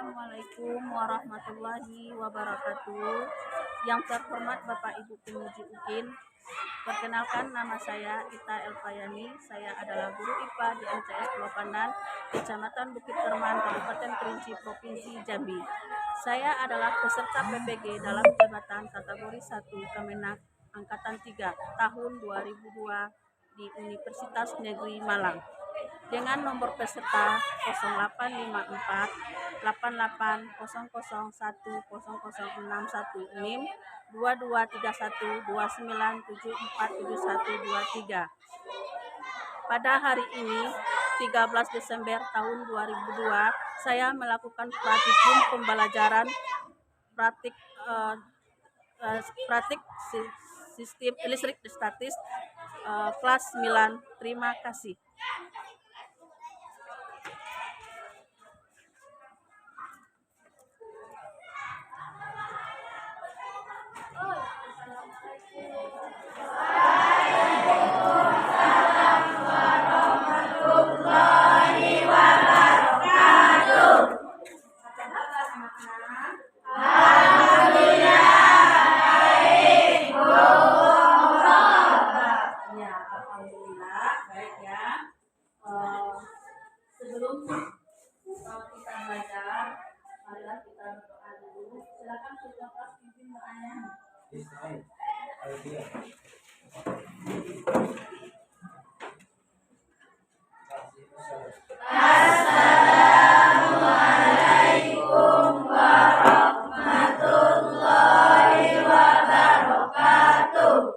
Assalamualaikum warahmatullahi wabarakatuh. Yang terhormat Bapak Ibu Pemuji UIN, perkenalkan nama saya Ita Elfayani. Saya adalah guru IPA di MTS Pulau Pandan, Kecamatan Bukit Terman, Kabupaten Kerinci, Provinsi Jambi. Saya adalah peserta PPG dalam jabatan kategori 1 Kemenak Angkatan 3 tahun 2002 di Universitas Negeri Malang dengan nomor peserta 0854 8800100061 NIM 223129747123. Pada hari ini 13 Desember tahun 2002 saya melakukan praktikum pembelajaran praktik sistem listrik statis kelas 9. Terima kasih. Sebelum kita belajar, marilah kita berdoa dulu. Silakan ketua kelas pimpin doanya. Assalamualaikum warahmatullahi wabarakatuh.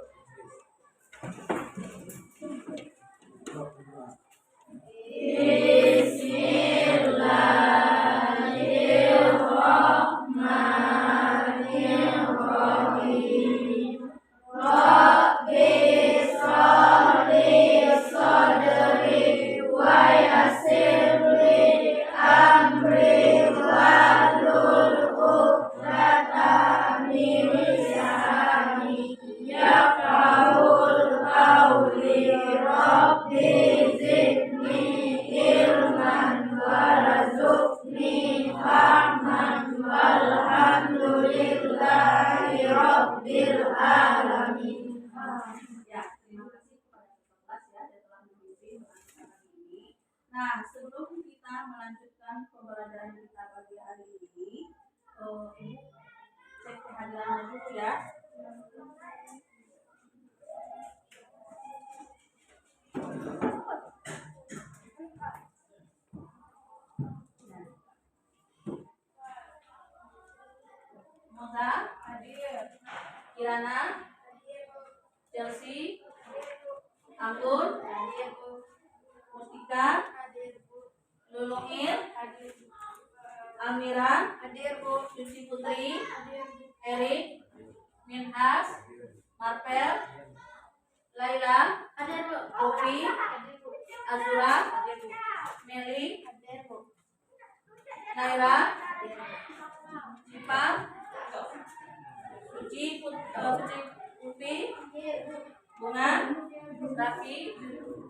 Nah, sebelum kita melanjutkan pembelajaran kita pagi hari ini, Ibu cek kehadiran dulu ya. Moza hadir, Kirana hadir, Chelsea Anggun hadir, Mustika hadir, Luluir hadir, Amiran hadir, Suci Putri hadir, Erik, Minhas, Marpel, Laila hadir, Opi Azura hadir, Meli hadir, Naira hadir, Cipa, Suci Upi, Bunga, Raffi,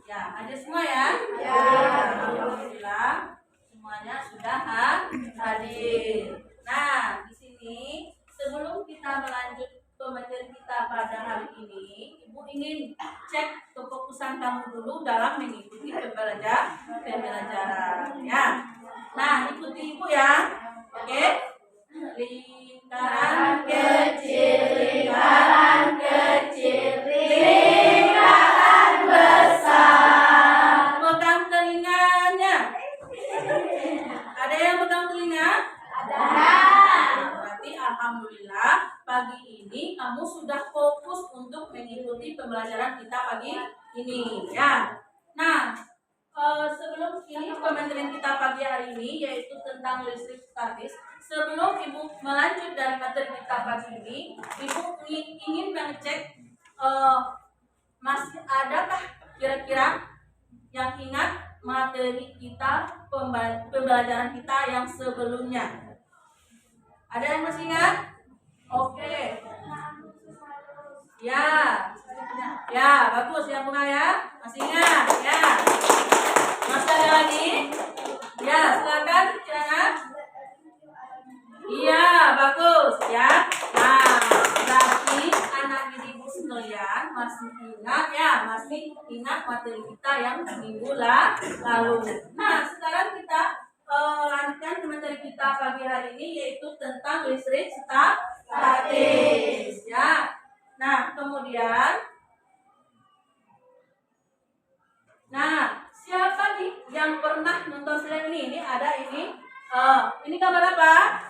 ya hadir semua ya. Alhamdulillah semuanya sudah hadir. Nah, di sini sebelum kita melanjut pembelajaran kita pada hari ini, Ibu ingin cek kefokusan kamu dulu dalam mengikuti pembelajaran ya. Nah, ikuti Ibu ya. Oke? Lingkaran kecil, lingkaran kecil, lingkaran besar. Pegang telinganya. Ada yang pegang telinga? Ada. Berarti alhamdulillah pagi ini kamu sudah fokus untuk mengikuti pembelajaran kita pagi ini ya. Nah, sebelum ini pembelajaran kita pagi hari ini yaitu tentang listrik statis. Sebelum Ibu melanjut dari materi kita pagi ini, Ibu ingin mengecek masih adakah kira-kira yang ingat materi kita pembelajaran kita yang sebelumnya? Ada yang masih ingat? Oke. Ya, bagus ya Bunga ya. Masih ingat ya. Masih ada lagi? Ya, silakan. kita pagi hari ini yaitu tentang listrik statis ya. Nah, kemudian siapa nih yang pernah nonton film ini? Ini ada ini gambar apa?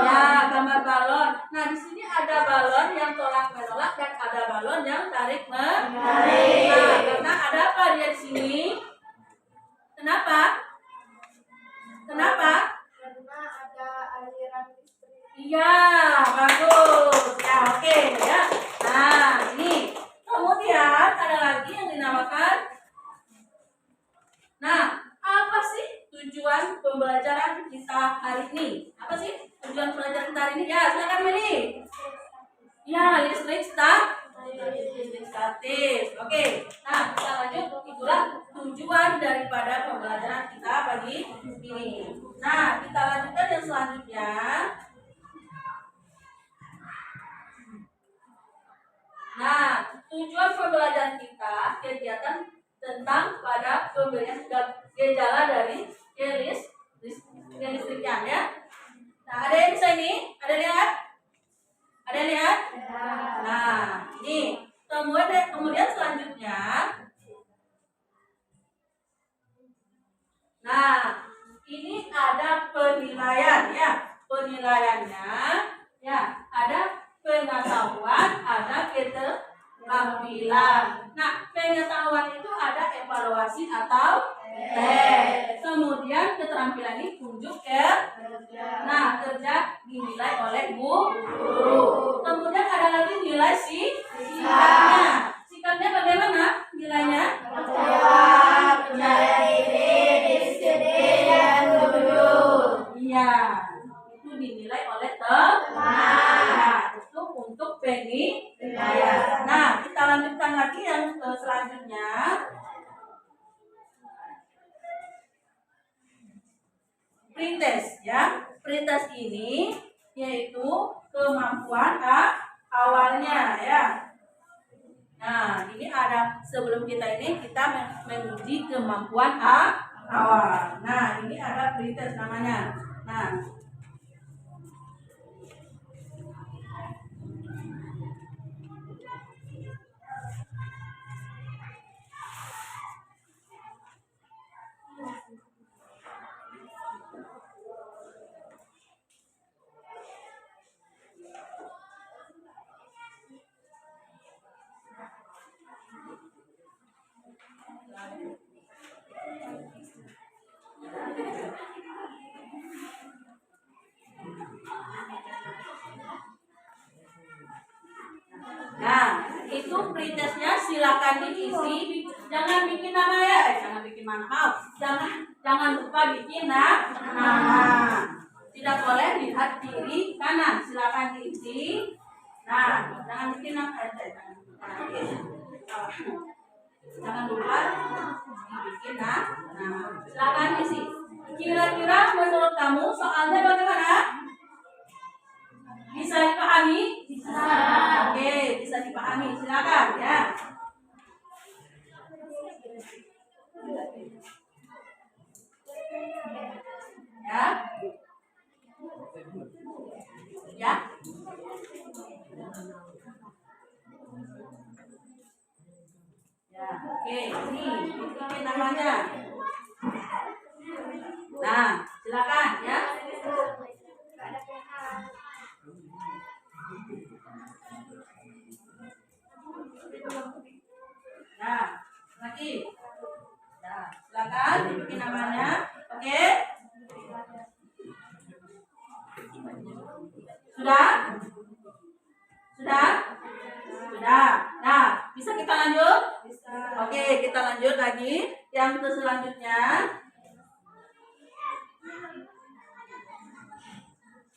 Ya, gambar balon. Nah, di sini ada balon yang tolak menolak dan ada balon yang tarik menarik. Nah, karena ada apa dia di sini? Kenapa? Kenapa? Karena ada aliran listrik. Iya, bagus. Ya, oke ya. Nah, ini. Kemudian ada lagi yang dinamakan. Nah, apa sih tujuan pembelajaran kita hari ini? Apa sih tujuan pembelajaran kita hari ini? Ya, silakan pilih. Ya, listrik statis. Oke. Nah, kita lanjut. Itulah tujuan daripada pembelajaran kita pagi ini. Nah, kita lanjutkan yang selanjutnya. Nah, tujuan pembelajaran kita kegiatan tentang pada pemberian gejala dari listriknya ya. Nah, ada yang bisa ini? Ada lihat? Ada lihat? Nah, ini kemudian selanjutnya. Nah, ini ada penilaian ya. Penilaiannya ya, ada pengetahuan, ada keterampilan. Nah, pengetahuan itu ada evaluasi atau tes. Kemudian keterampilan ini tunjuk Nah, kerja dinilai oleh guru. Kemudian ada lagi nilai sikapnya. Sikapnya bagaimana nilainya? Percaya diri, disiplin, dan jujur. Iya, itu dinilai oleh teman. Nah, itu untuk penilaian. Nah, kita lanjutkan lagi yang selanjutnya. Pretest ya. Pretest ini yaitu kemampuan awalnya ya. Nah, ini ada sebelum kita menguji kemampuan awal. Nah, ini ada pretest namanya. Nah, itu pretestnya silakan diisi. Jangan bikin nama ya, jangan bikin nama. Jangan lupa bikin nama. Tidak boleh lihat kiri kanan, silakan diisi. Nah, jangan bikin nama. Jangan lupa dibikin nama. Silakan isi. Kira-kira menurut kamu soalnya bagaimana? Bisa dipahami? Bisa. Oke, bisa dipahami. Silakan ya. Ya. Ya. Ya, oke. Ini namanya. Nah, silakan ya. Nah, lagi. Nah, silakan dibikin namanya. Oke. Sudah? Sudah? Sudah. Nah, bisa kita lanjut? Bisa. Oke, kita lanjut lagi yang selanjutnya.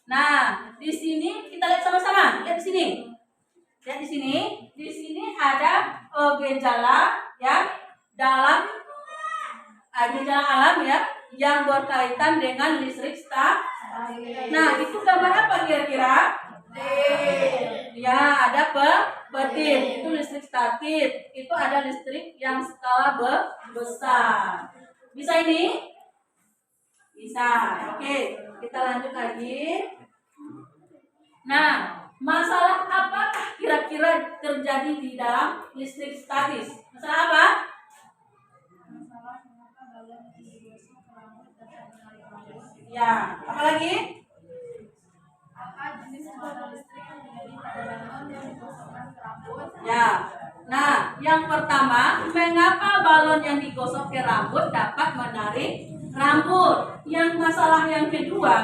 Nah, di sini kita lihat sama-sama. Lihat di sini. Lihat di sini. Di sini ada gejala ya dalam gejala alam ya yang berkaitan dengan listrik statis. Nah, itu gambar apa kira-kira? Ya, ada petir. Itu listrik statis. Itu ada listrik yang skala besar. Bisa ini? Bisa. Oke. kita lanjut lagi. Nah, masalah apakah kira-kira terjadi di dalam listrik statis? Masalah apa? Ya, apa lagi? Apa jenis muatan listrik yang terjadi pada balon yang digosokkan ke rambut? Ya. Nah, yang pertama, mengapa balon yang digosok ke rambut dapat menarik rambut? Yang masalah yang kedua,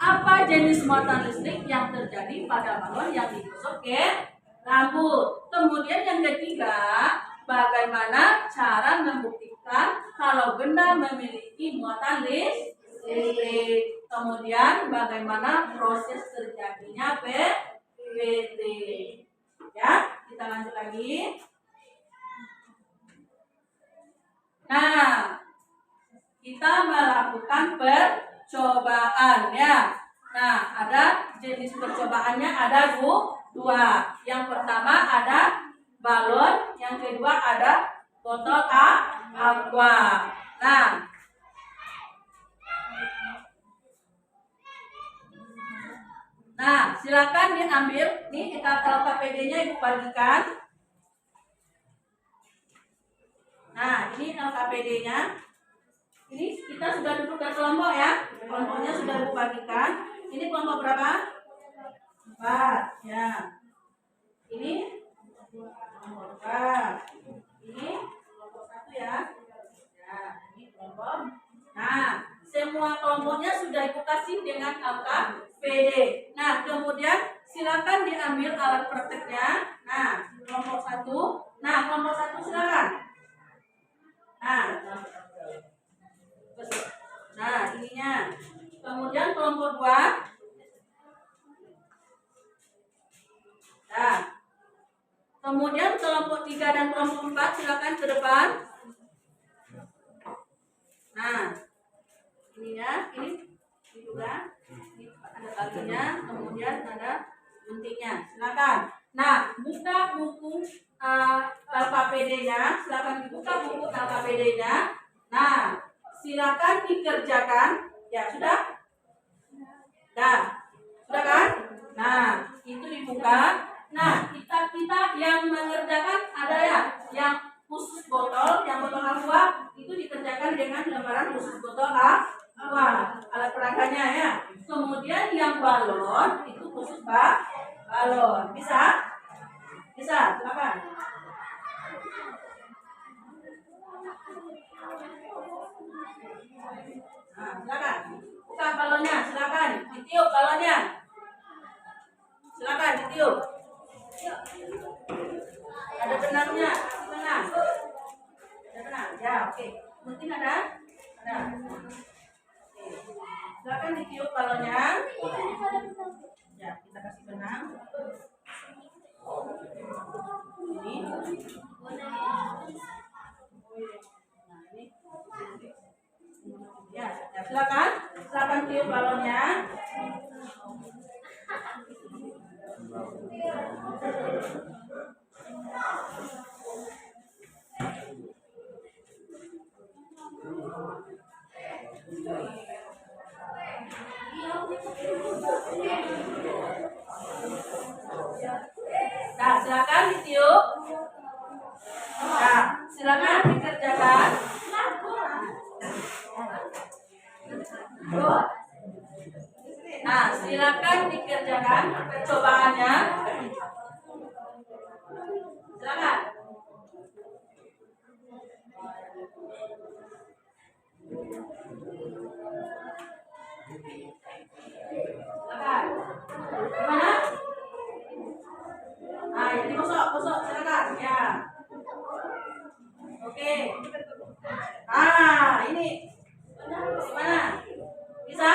apa jenis muatan listrik yang terjadi pada balon yang digosok ke rambut? Kemudian yang ketiga, bagaimana cara membuktikan kalau benda memiliki muatan listrik? Kemudian bagaimana proses terjadinya PWT? Ya, kita lanjut lagi. Nah, kita melakukan percobaan ya. Nah, ada jenis percobaannya ada dua. Yang pertama ada balon, yang kedua ada botol aqua. Nah, silakan diambil. Nih, LKPD-nya Ibu bagikan. Nah, ini LKPD-nya. Ini kita sudah duduk dari kelompok ya. Kelompoknya sudah Ibu bagikan. Ini kelompok berapa? 4. Ya. Ini kelompok 4. Ini kelompok 1 ya. Ya, ini kelompok. Nah, semua kelompoknya sudah Ibu kasih dengan LKPD. Nah, kemudian silakan diambil alat prakteknya. Nah, kelompok 1. Nah, kelompok 1 silakan. Nah, ininya. Kemudian kelompok 2. Nah, kemudian kelompok 3 dan kelompok 4 silakan ke depan. Nah, ininya, ini juga. Ini ada talinya, kemudian ada guntingnya. Silakan. Nah, buka buku LKPD-nya. Silakan dibuka buku LKPD-nya. Nah, silakan dikerjakan. Ya, sudah? Sudah kan? Nah, itu dibuka. Nah, kita yang mengerjakan ada ya, yang khusus botol, yang botol aqua itu dikerjakan dengan lembaran khusus botol aqua, alat peraganya ya. Kemudian yang balon itu khusus balon. Bisa? Silakan. Nah, silakan. Buka balonnya, silakan. Ditiup balonnya. Silakan ditiup. Ada benangnya, benang. Ada benang. Ya, oke. Mungkin ada? Ada. Oke. Silakan ditiup balonnya. Ya, kita kasih benang. Ini. Nah, ini. Ya, silakan tiup balonnya. Nah, silakan ditiup. Nah, silakan dikerjakan. Nah, silakan dikerjakan percobaannya. Silakan. Silakan. Gimana? Nah, ini kosok, silakan. Ya. Oke. Ini. Gimana? Bisa?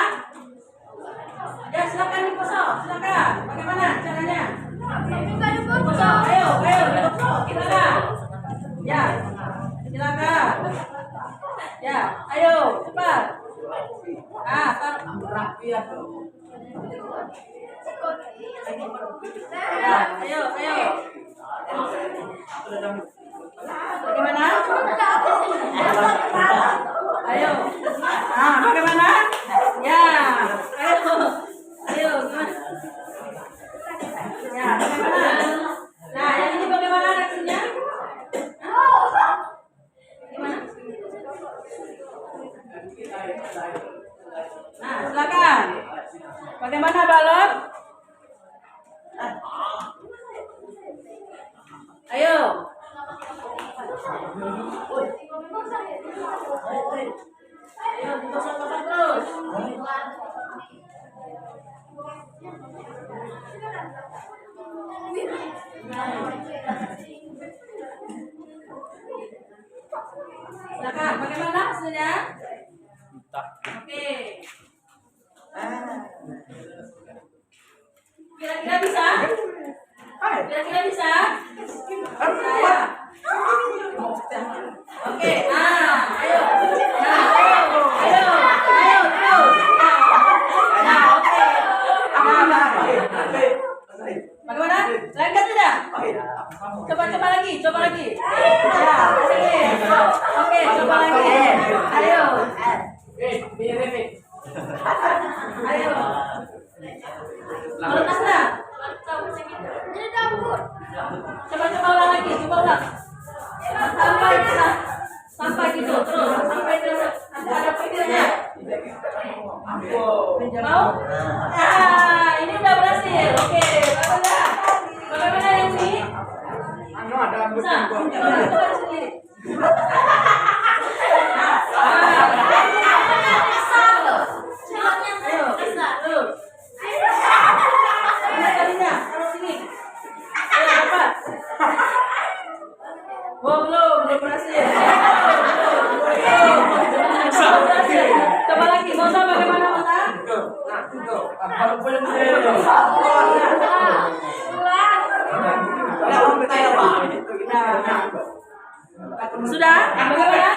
Ya, silakan dikosok. Silakan. Bagaimana caranya? Kosok. Ayo, dikosok. Silakan. Ya. Silakan. Ya, ayo, cepat. Rapi ya. Ya, ayo. Bagaimana? Ayo. Bagaimana? Ya, Bagaimana balon? Ayo. Ayo, digosok-gosok terus. Silakan, bagaimana hasilnya? Oke. Kira-kira bisa? Kira-kira bisa? Saya. Oke, ayo. Nah, ayo, terus. Nah, oke. Bagaimana? Lanjut tidak? Coba lagi. Ya, sini. Oke, coba lagi. Ayo. Ayo. Lepas lah. Coba ulang lagi, ulang. Sampai gitu, terus sampai ada pikirnya. Mau? Ini udah berhasil. Oke, bagaimana yang ini? Bisa? Coba sendiri. Ayo, terus. Kalinya, kalau sini. Ayo, dapat. Belum berhasil. Coba lagi, Mosa bagaimana Mosa? Sudah? Bagaimana?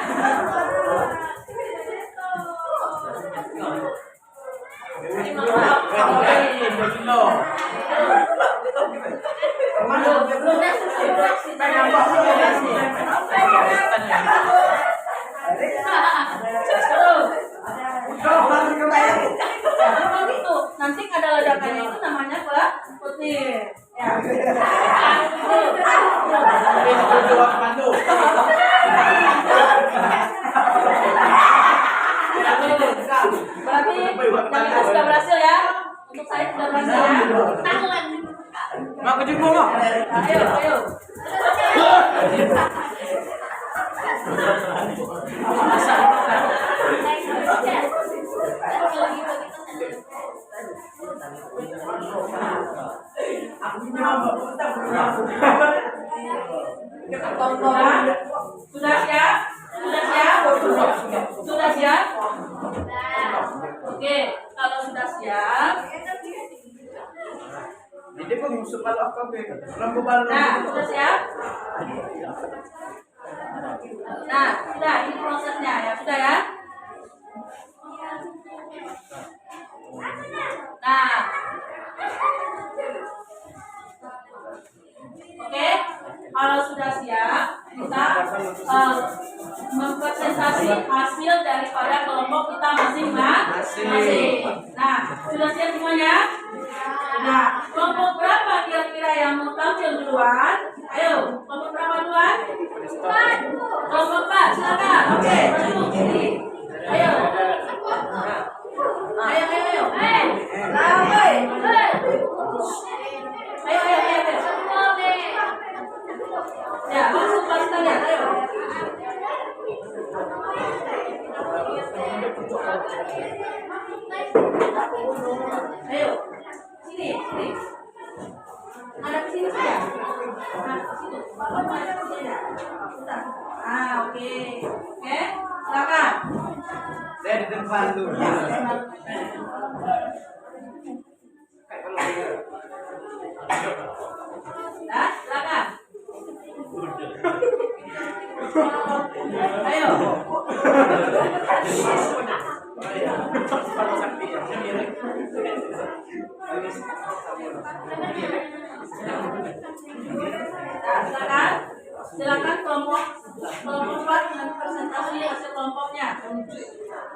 Nanti ada ledakannya itu namanya petir. Ya. Berarti yang itu sudah berhasil ya. Untuk saya sudah berhasil ya. Mau ke jumbo mau? Ayo. Sudah siap? Sudah siap? Oke, kalau sudah siap. Ini kok musuh kalau apa be? Lampu balon. Nah, sudah siap? Nah, sudah. Ini prosesnya ya, sudah ya? Nah, oke. Kalau sudah siap, kita mempresentasi hasil daripada kelompok kita masing-masing. Nah, sudah siap semuanya? Nah, kelompok berapa kira-kira yang mau tampil duluan? Ayo, kelompok berapa duluan? Kelompok 4, silakan. Oke, masuk sini. Ayo. Ayo. Ya, masuk kelas kalian, ayo. Ayo, sini. Ada ke sini saja. Nah, ke situ. Bapak ada ke sini ya. Bentar. Oke, silakan. Saya di depan tuh. Nah, silakan. Ayo. Nah, silakan kelompok 4 dengan presentasi hasil kelompoknya.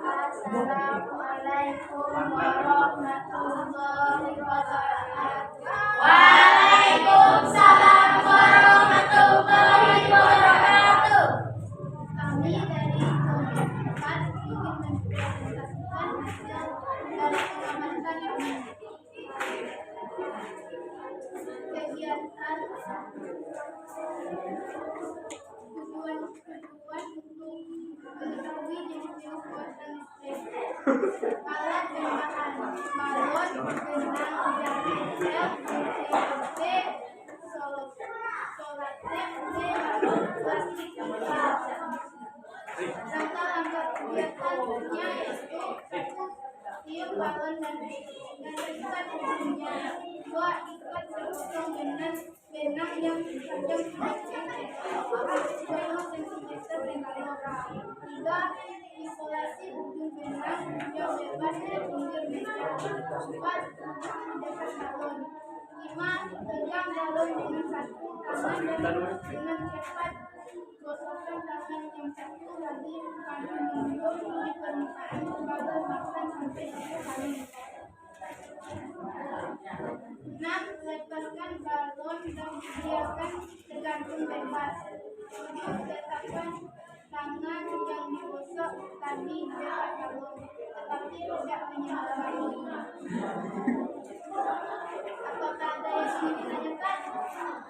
Assalamualaikum warahmatullahi wabarakatuh. Waalaikumsalam warahmatullahi wabarakatuh. Kami dari kelompok 4 ingin mempresentasikan hasil dari pengamatan yang dibuat untuk mengetahui jenis-jenis buatan listrik. Alat dan bahan: balon, benang, jam pensel, COP, solatek, balon plastik, langkah-langkah kegiatannya yaitu: 1. Tiup balon dan ikat ujungnya. 2. Ikat sepotong benang yang sudah diikat 5 cm di balon. 3. Isolasi ujung benang yang bebas dari pinggir benang. 4. Mendekat balon. 5. Pegang balon dengan satu tangan dan dengan cepat gosokkan tangan yang satu lagi sambil menunduk di permukaan balon bahkan sampai 10 kali. 6. Lepaskan balon dan biarkan tergantung bebas. 7. Letakkan tangan yang digosok tadi dekat balon, tetapi tidak menyentuh balon. Apakah ada yang ingin ditanyakan?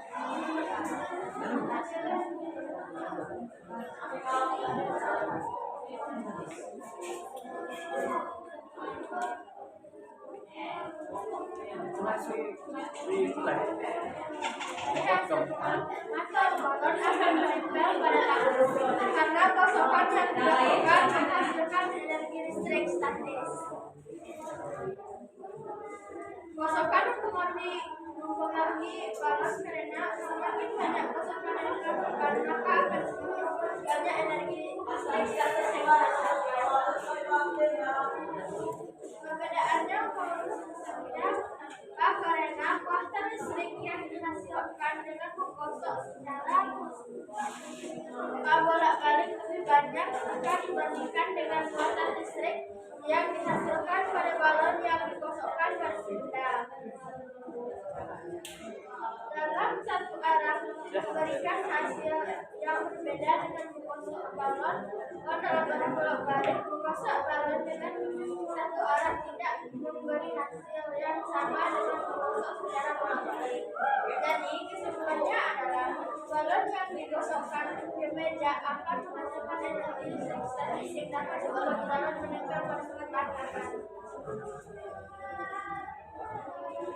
Atau balon akan menempel pada tangan karena kosokan yang dilakukan menghasilkan energi listrik statis. Kosokan mempengaruhi balon karena semakin banyak kosokan yang dilakukan maka akan semakin banyak energi listrik statis yang dihasilkan. Perbedaannya berbeda karena kuota listrik yang dihasilkan dengan menggosok secara bolak-balik lebih banyak jika dibandingkan dengan kuota listrik yang dihasilkan pada balon yang digosokkan pada senda. Dalam satu arah memberikan hasil yang berbeda dengan menggosok balon, dan dalam arah bolak-balik menggosok balon dengan satu arah tidak memberi hasil yang sama dengan menggosok secara bolak-balik. Jadi kesimpulannya adalah balon yang digosokkan ke meja akan menghasilkan energi listrik statis yang dapat diolah dalam menempel pada permukaan.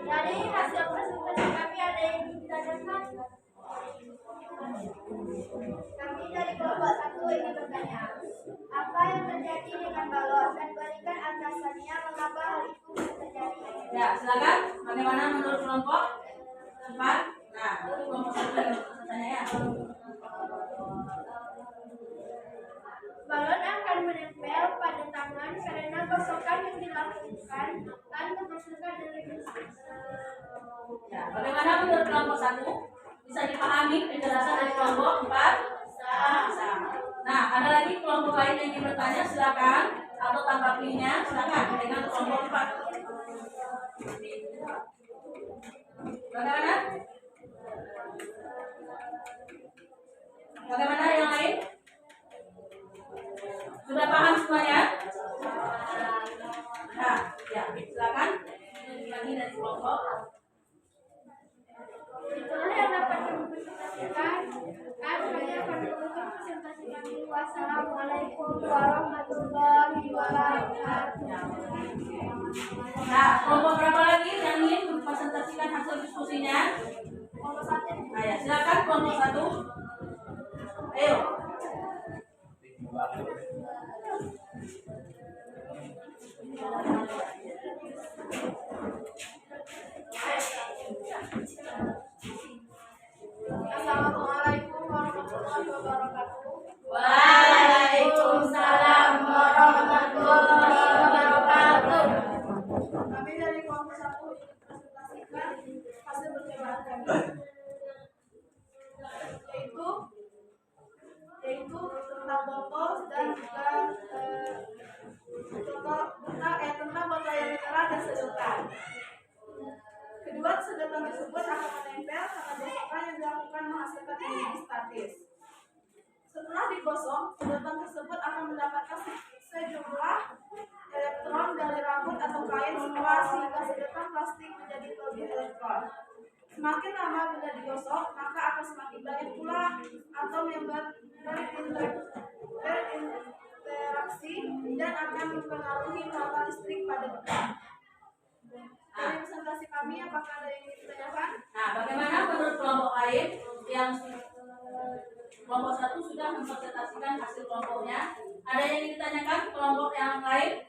Dari hasil presentasi kami ada yang ditanyakan? Kami dari kelompok 1 ini bertanya, apa yang terjadi dengan balon dan berikan alasannya mengapa hal itu bisa terjadi. Ya, silakan. Bagaimana menurut kelompok 4? Nah, itu kelompok 1 yang bertanya ya. Balon akan menempel pada tangan karena gosokan yang dilakukan dan menghasilkan energi listrik. Ya, bagaimana menurut kelompok 1? Bisa dipahami penjelasan dari kelompok 4? Bisa. Nah, ada lagi kelompok lain yang ingin bertanya, silakan. Atau tanggapinya, silakan dengan kelompok 4. Bagaimana? Bagaimana yang lain? Sudah paham semuanya? Nah, ya, silakan. Lagi dari kelompok. Itulah yang dapat kami presentasikan. Saya akan menutup presentasi kami. Wassalamualaikum warahmatullahi wabarakatuh. Nah, kelompok berapa lagi yang ingin mempresentasikan hasil diskusinya? Kelompok 1. Nah, ya, silakan kelompok 1. Ayo. Assalamualaikum warahmatullahi wabarakatuh. Waalaikumsalam warahmatullahi wabarakatuh. Kami dari kelompok 1 presentasikan hasil percobaan kami, yaitu tentang botol dan juga tentang botol yang mineral dan sedotan. Kedua sedotan tersebut akan menempel karena gosokan yang dilakukan menghasilkan energi statis. Setelah digosok, sedotan tersebut akan mendapatkan sejumlah elektron dari rambut atau kain sehingga sedotan plastik menjadi lebih elektron. Semakin lama benda digosok, maka akan semakin banyak pula atau member berinteraksi dan akan mempengaruhi muatan listrik pada benda. Dari presentasi kami, apakah ada yang ingin ditanyakan? Nah, bagaimana menurut kelompok lain yang kelompok satu sudah mempresentasikan hasil kelompoknya? Ada yang ingin ditanyakan kelompok yang lain?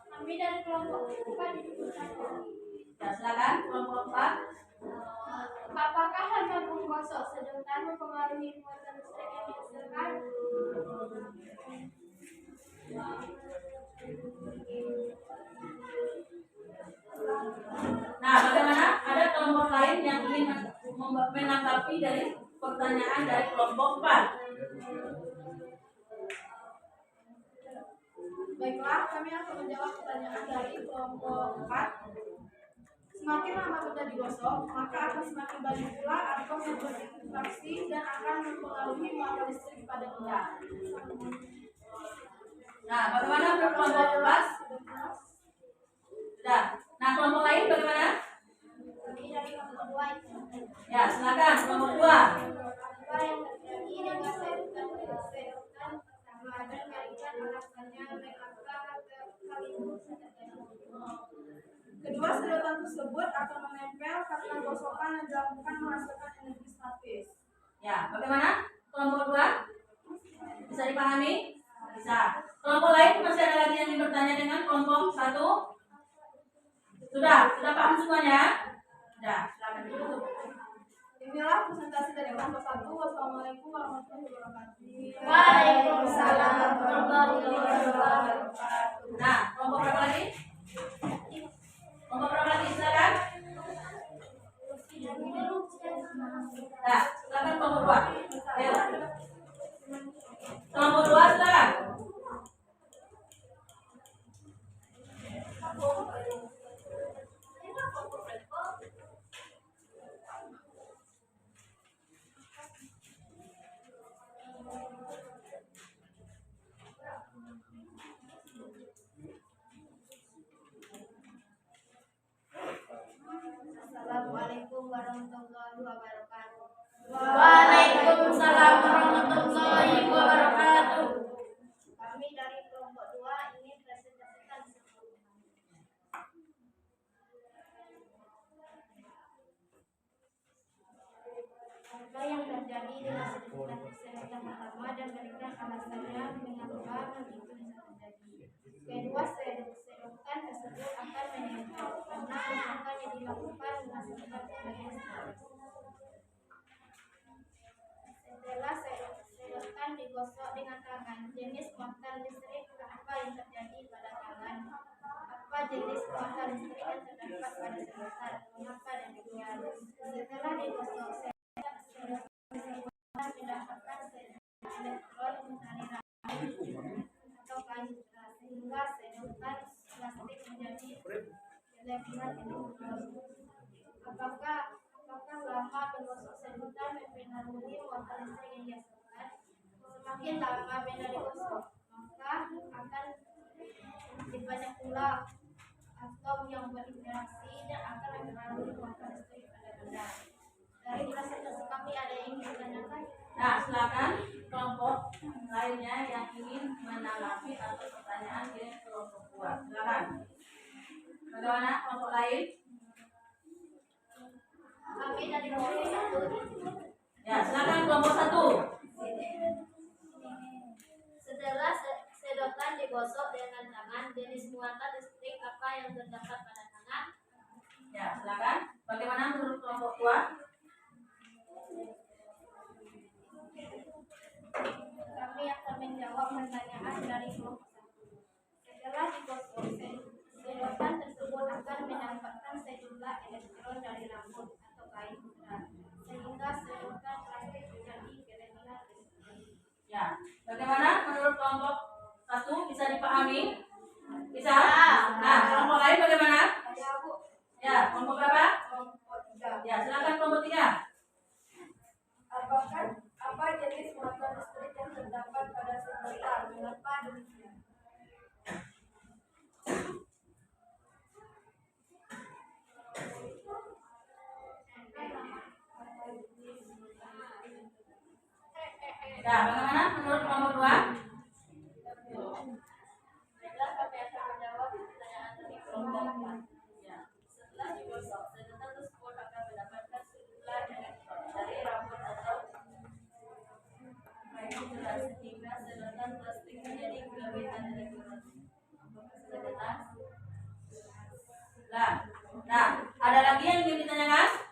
Kami dari kelompok 4 Ya, silakan kelompok 4. apakah hama menggosok sedotan mempengaruhi muatan listrik yang dihasilkan? Nah, bagaimana? Ada kelompok lain yang ingin menanggapi dari pertanyaan dari kelompok 4? Baiklah, kami akan menjawab pertanyaan dari kelompok 4. Semakin lama benda digosok, maka akan semakin banyak pula atom yang berinteraksi dan akan mempengaruhi muatan listrik pada benda. Nah, bagaimana menurut kelompok 4? Sudah. Nah, kelompok lain bagaimana? Kami dari kelompok 2. Ya, silakan kelompok 2. Apa yang terjadi dengan sedotan pertama dan berikan alasannya mengapa hal itu bisa terjadi. Kedua, sedotan tersebut akan menempel karena gosokan yang dilakukan menghasilkan energi statis. Ya, bagaimana? Kelompok 2? Bisa dipahami? Bisa. Kelompok lain masih ada lagi yang ingin bertanya dengan kelompok 1? Sudah paham semuanya? Sudah, silakan ditutup. Inilah presentasi dari kelompok 1. Wassalamualaikum warahmatullahi wabarakatuh. Waalaikumsalam warahmatullahi wabarakatuh. Nah, kelompok berapa lagi? Kelompok berapa lagi? Silakan. Nah, silakan kelompok 2. Ayo. Kelompok 2 silakan. Assalamualaikum warahmatullahi wabarakatuh. Waalaikumsalam warahmatullahi wabarakatuh. Kami dari kelompok 2 ingin presentasikan apa yang terjadi dengan sedotan pertama dan berikan alasannya mengapa hal itu bisa terjadi. Kedua, sedotan tersebut akan menempel karena gosokan yang dilakukan menghasilkan energi statis. Setelah sedotan digosok dengan tangan, jenis muatan listrik apa yang terjadi pada tangan? Apa jenis muatan listrik yang terdapat pada sedotan? Mengapa demikian? Setelah digosok, sedotan mendapatkan elektron dari atau kayu sehingga sedotan plastik menjadi elektron elektron. Apakah lama menggosok sedotan mempengaruhi muatan listrik yang dihasilkan? Semakin lama benda digosok, maka akan semakin banyak pula atom yang berinteraksi dan akan mempengaruhi muatan listrik pada benda. Dari presentasi kami ada yang ingin ditanyakan? Nah, silakan kelompok lainnya yang ingin menanggapi atau pertanyaan di kelompok 2. Silakan. Bagaimana kelompok lain? Kami dari kelompok 1. Ya, silakan kelompok 1. Setelah sedotan digosok dengan tangan, jenis muatan listrik apa yang terdapat pada tangan? Ya, silakan. Bagaimana menurut kelompok 2? Kami akan menjawab pertanyaan dari kelompok 1. Setelah digosok, sedotan tersebut akan mendapatkan sejumlah elektron dari rambut atau kain berat, sehingga sedotan plastik menjadi elektron listrik. Ya, bagaimana menurut kelompok 1? Bisa dipahami? Bisa? Nah, kelompok lain bagaimana? Ada Bu? Ya, kelompok berapa? Kelompok 3. Ya, silakan kelompok 3. Apa jenis muatan listrik yang terdapat pada sedotan? Mengapa demikian? Ya, bagaimana menurut kelompok 2? Baiklah, kami akan menjawab pertanyaan dari kelompok 4. Ya. Setelah digosok, sedotan tersebut akan mendapatkan sejumlah elektron dari rambut atau kain gelas sehingga sedotan plastik menjadi kelebihan elektron. Apakah sudah jelas? Nah, ada lagi yang ingin ditanyakan?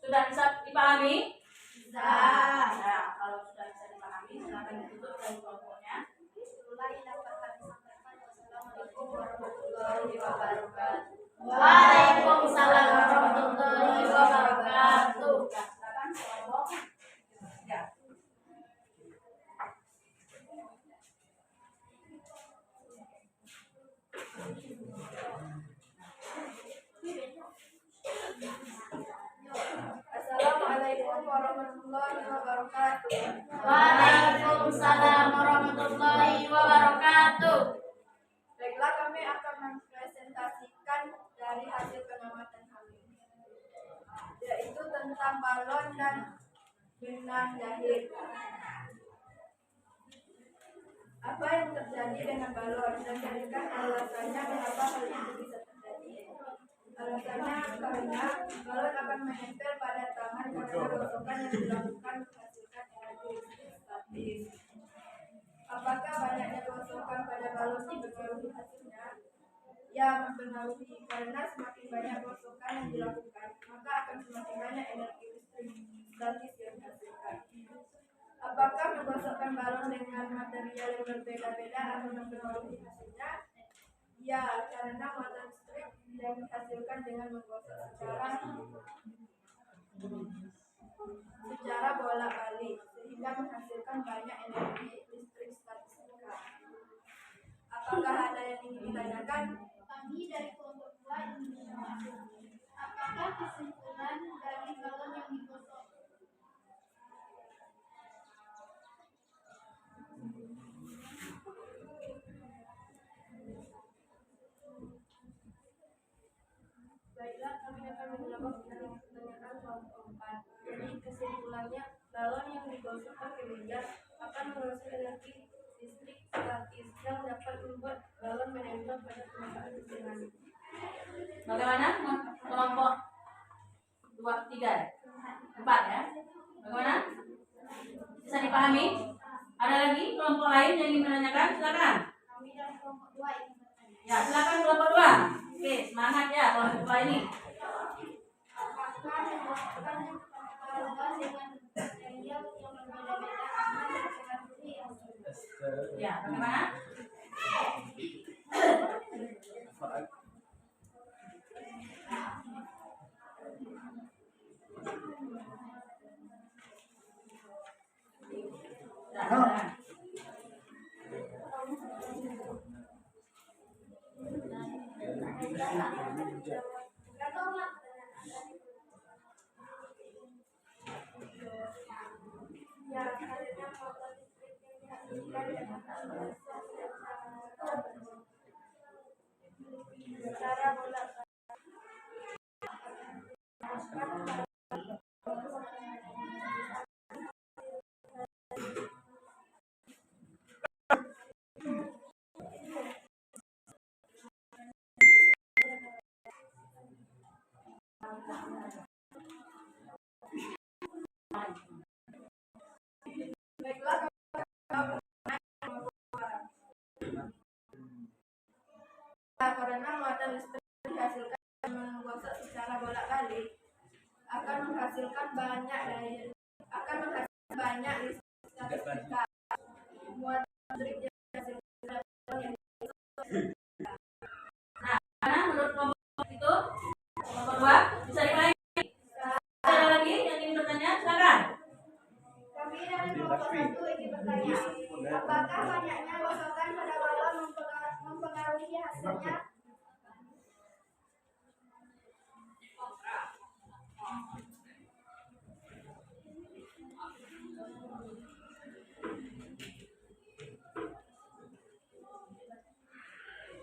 Sudah bisa dipahami? Bisa. Nah, kalau sudah bisa dipahami, silakan ditutup dari kelompoknya. Itulah yang dapat kami sampaikan. Wassalamualaikum warahmatullahi wabarakatuh. Waalaikumsalam warahmatullahi wabarakatuh. Silakan kelompok 3. Assalamualaikum warahmatullahi wabarakatuh. Waalaikumsalam warahmatullahi wabarakatuh. Baiklah, kami akan mempresentasikan dari hasil pengamatan kami, yaitu tentang balon dan benang jahit. Apa yang terjadi dengan balon dan jadikan alasannya mengapa hal itu bisa terjadi? Alasannya karena balon akan menempel pada tangan karena gosokan yang dilakukan menghasilkan energi listrik statis. Apakah banyaknya gosokan pada balon mempengaruhi hasilnya? Ya, mempengaruhi, karena semakin banyak gosokan yang dilakukan, maka akan semakin banyak energi listrik statis yang dihasilkan. Apakah menggosokkan balon dengan material yang berbeda-beda akan mempengaruhi hasilnya? Ya, karena mata listrik yang dihasilkan dengan menggosok secara bolak-balik sehingga menghasilkan banyak energi listrik statistika. Apakah ada yang ingin ditanyakan? Kami dari kelompok 2 ingin menanyakan, apakah kesimpulan dari balon yang digosok? Baiklah, kami akan menjawab pertanyaan kelompok 4. Jadi kesimpulannya, balon yang digosok pakai meja akan menghasilkan energi listrik statis yang dapat membuat balon menempel pada permukaan dengan. Bagaimana kelompok 2, 3, 4 ya? Bagaimana? Bisa dipahami? Ada lagi kelompok lain yang ingin menanyakan? Silakan. Kami dari kelompok 2 ingin bertanya. Ya, silakan kelompok 2. Oke, semangat ya kelompok 2 ini. Apakah menggosokkan balon dengan material yang berbeda-beda akan mempengaruhi hasilnya? Ya, bagaimana? Ya, silakan. Ya, hasilnya motor listrik yang dihasilkan dengan secara bolak-balik. Baiklah, karena muatan listrik dihasilkan dengan menggosok secara bolak-balik akan menghasilkan banyak listrik statistika. Muatan listrik dihasilkan yang Mana menurut kelompok itu? Kelompok 2 bisa dipahami? Ada lagi yang ingin bertanya? Silakan. kami dari kelompok 1 ingin bertanya, apakah banyaknya gosokan pada balon mempengaruhi hasilnya?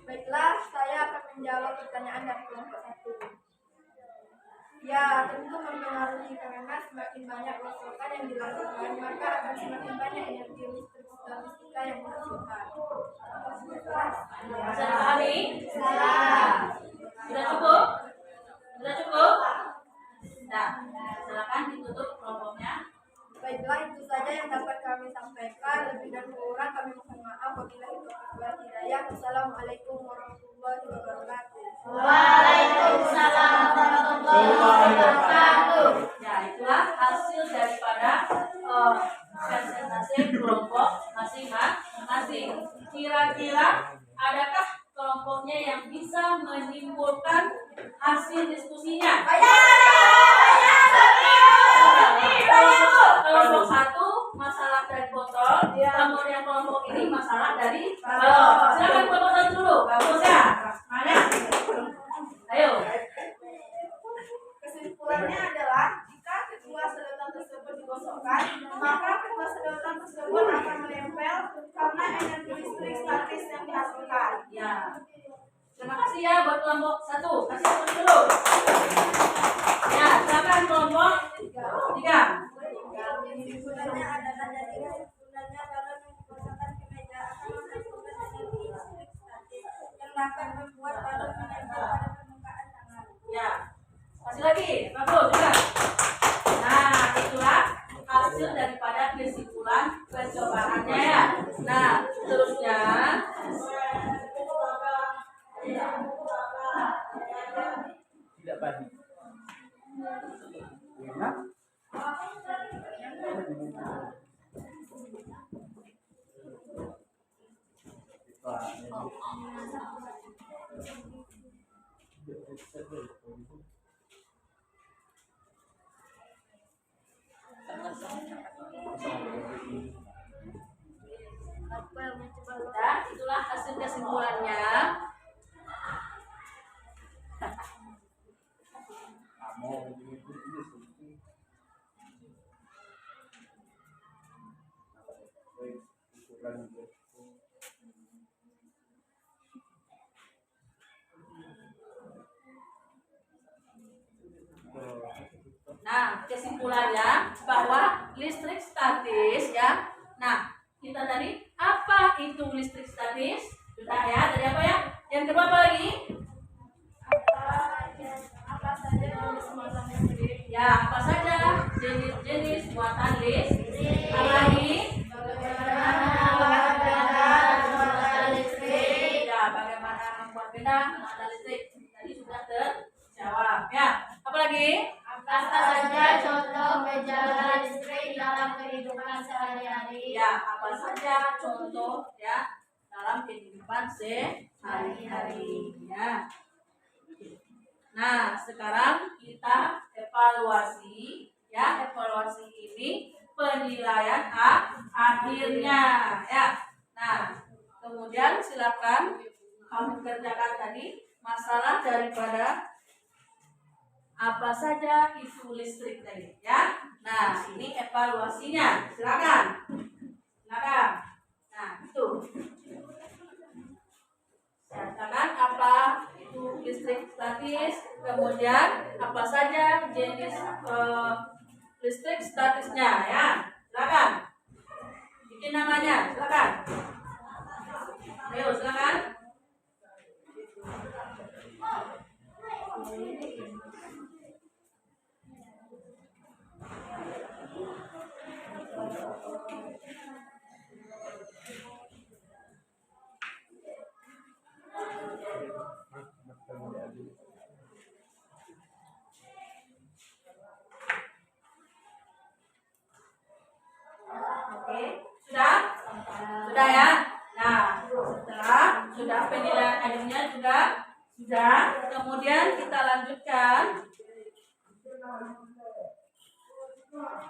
Baiklah, saya akan menjawab pertanyaan dari kelompok 1. Ya, tentu mempengaruhi karena semakin banyak rokokan yang dilakukan, maka akan semakin banyak energi listrik statistika yang dihasilkan. Bisa dipahami? Salah. Sudah cukup? Sudah cukup? Nah, silakan ditutup kelompoknya. Baiklah, itu saja yang dapat kami sampaikan. Lebih dan kurang kami mohon maaf. Wabillahi taufiq wal hidayah. Wassalamualaikum warahmatullahi wabarakatuh. Waalaikumsalam warahmatullahi wabarakatuh. Ya, itulah hasil daripada presentasi kelompok masing-masing. Kira-kira adakah kelompoknya yang bisa menyimpulkan hasil diskusinya? Kelompok satu masalah dari botol, kemudian kelompok ini masalah dari balon. Silakan kelompok satu dulu, bagus ya. Mana? Ayo. Kesimpulannya adalah jika kedua sedotan tersebut digosokkan, maka kedua sedotan tersebut akan menempel karena energi listrik statis yang dihasilkan. Ya. Terima kasih ya buat kelompok satu. Kasih tepuk dulu. Ya, silakan kelompok tiga. Kesimpulannya adalah dari kesimpulannya balon yang digosokkan ke meja akan menghasilkan energi listrik statis yang dapat membuat balon menempel pada permukaan tangan. Ya. Kasih lagi. Bagus juga. Nah, itulah hasil daripada kesimpulan percobaannya ya. Nah, seterusnya Tidak pagi. Enak. dan itulah hasil kesimpulannya. Nah, kesimpulannya bahwa listrik statis ya. Nah, kita tadi apa itu listrik statis? Sudah ya, tadi apa ya? Yang kedua apa lagi? Apa saja jenis muatan listrik? Ya, apa saja jenis muatan listrik? Apa lagi? Ya, bagaimana membuat benda muatan listrik? Tadi sudah terjawab ya. Apa lagi? Apa saja contoh gejala listrik dalam kehidupan sehari-hari? Ya, apa saja contoh ya dalam kehidupan sehari-hari ya. Nah, sekarang kita evaluasi ya. Evaluasi ini penilaian akhirnya ya. Nah, kemudian silakan kamu kerjakan tadi masalah daripada apa saja itu listrik tadi ya. Nah, ini evaluasinya. Silakan. Silakan. Nah, itu. Silakan apa itu listrik statis, kemudian apa saja jenis listrik statisnya ya. Silakan. Bikin namanya. Silakan. Ayo, silakan. Oke, sudah? Sudah ya? Nah, setelah sudah penilaian akhirnya sudah, kemudian kita lanjutkan.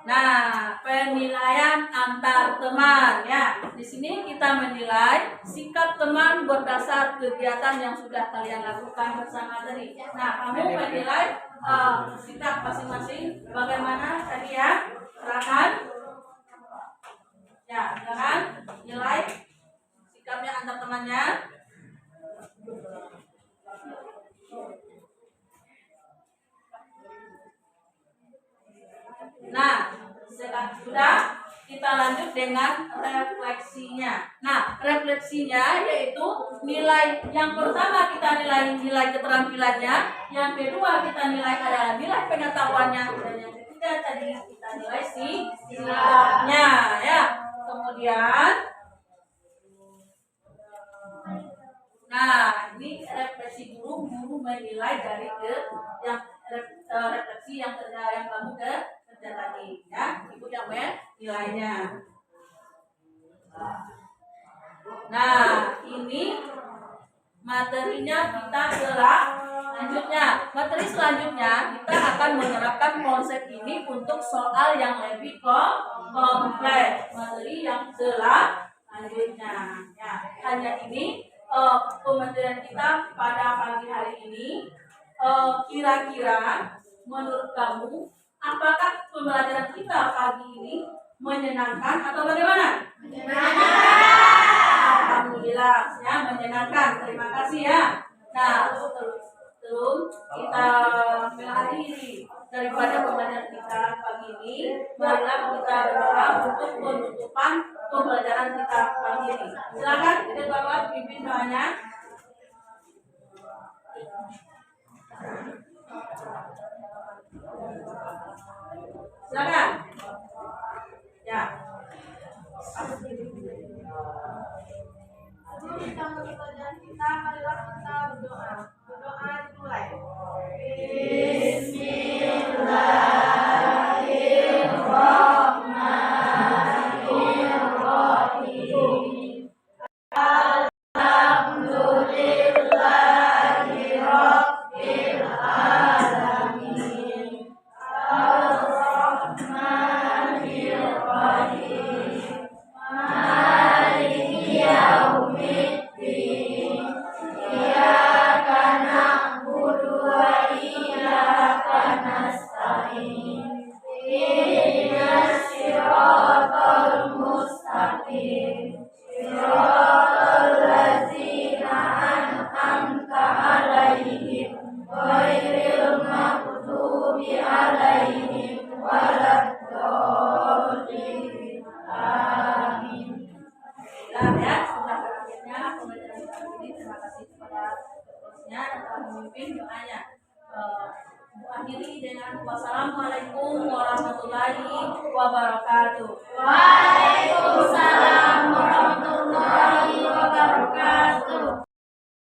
Nah, penilaian antar teman ya. Di sini kita menilai sikap teman berdasar kegiatan yang sudah kalian lakukan bersama tadi. Nah, kamu menilai sikap masing-masing bagaimana tadi ya? Silakan. Ya, silakan nilai sikapnya antar temannya. Sudah, kita lanjut dengan refleksinya. Nah, refleksinya yaitu nilai yang pertama kita nilai keterampilannya, yang kedua kita nilai adalah nilai pengetahuannya, dan yang ketiga tadi kita nilai sikapnya ya. Kemudian nah, ini refleksi guru menilai dari yang refleksi yang kamu kerja tadi ya. Ibu yang nilainya. Nah, ini materinya kita telah lanjutnya. Materi selanjutnya kita akan menerapkan konsep ini untuk soal yang lebih kompleks. Materi yang selanjutnya ya. Hanya ini pematerian kita pada pagi hari ini. Kira-kira menurut kamu apakah pembelajaran kita pagi ini menyenangkan atau bagaimana? Alhamdulillah ya, menyenangkan. Terima kasih ya. Nah, sebelum kita mengakhiri daripada pembelajaran kita pagi ini, marilah kita berdoa untuk penutupan pembelajaran kita pagi ini. Silakan Bapak pimpin doanya. Silakan. Ya. Sebelum kita mulai pelajaran kita, marilah kita berdoa. Berdoa dimulai. Bismillahirrahmanirrahim. Alhamdulillahirabbil alamin. Ar-Rahmanirrahim. Maliki yaumiddin. Iyyaka na'budu wa iyyaka nasta'in. Ihdinas siratal mustaqim. Siratal ladzina an'amta 'alaihim ghairil maghdubi 'alaihim waladdallin. Amin. Ya, sudah berakhirnya pembelajaran kali ini. Terima kasih kepada hostnya yang telah memimpin doanya. Akhiri dengan wassalamualaikum warahmatullahi wabarakatuh. Waalaikumsalam.